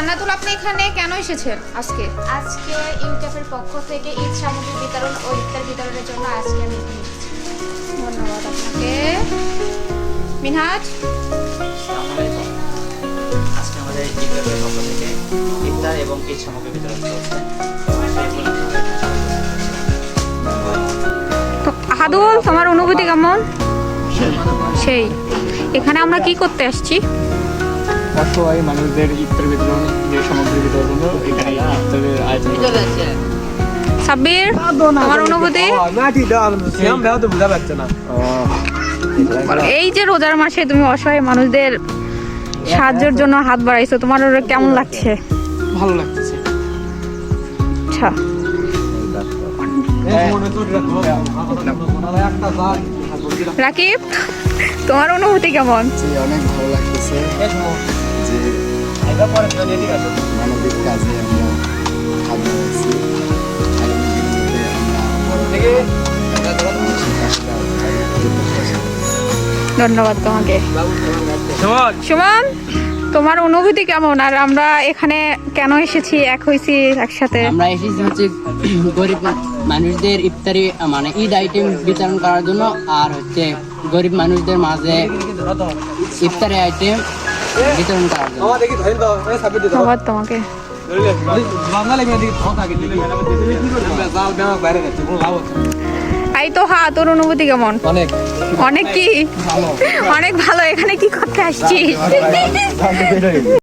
জান্নাতুল, আপনি এখানে কেন এসেছেন আজকে? আজকে ইউটিউবের পক্ষ থেকে ঈদ সামগ্রী বিতরণ ও ইফতার বিতরণের জন্য আজকে আমি এখানে এসেছি। ধন্যবাদ আপনাকে। মিনহাজ, আসসালামু আলাইকুম। আজকে আমাদের ইউটিউবের পক্ষ থেকে ইফতার এবং ঈদ সামগ্রী বিতরণ চলছে। আহাদুল, তোমার অনুভূতি কেমন? সেই এখানে আমরা কি করতে আসছি? অসহায় মানুষদের ইফতার বিতরণ যে সামগ্রী বিতরণ হলো এখানে ইফতারের আয়োজন করা হয়েছে। সাব্বির, তোমার অনুভূতি? এই যে রোজার মাসে তুমি অসহায় মানুষদের সাহায্যের জন্য হাত বাড়াইছো, তোমার ওরা কেমন লাগছে? ভালো লাগতেছে। আচ্ছা, রাকিব, তোমার অনুভূতি কেমন? অনেক ভালো লাগতেছে যে মানবিক কাজে আমরা হাত বাড়াইছি। আগামী দিনগুলোতে আমরা মানুষের কাজটা ধন্যবাদ তোমাকে। সুমন, তোমার অনুভূতি কেমন? আর আমরা এখানে কেন এসেছি, এক হয়েছি একসাথে? আমরা এসেছি হচ্ছে গরিব মানুষদের ইফতারি মানে ঈদ আইটেম বিতরণ করার জন্য, আর হচ্ছে গরিব মানুষদের মাঝে ইফতারি আইটেম বিতরণ করার জন্য। ধন্যবাদ তোমাকে। এই তো, হ্যাঁ, তোর অনুভূতি কেমন? অনেক অনেক কি? অনেক ভালো। এখানে কি করতে আসছিস?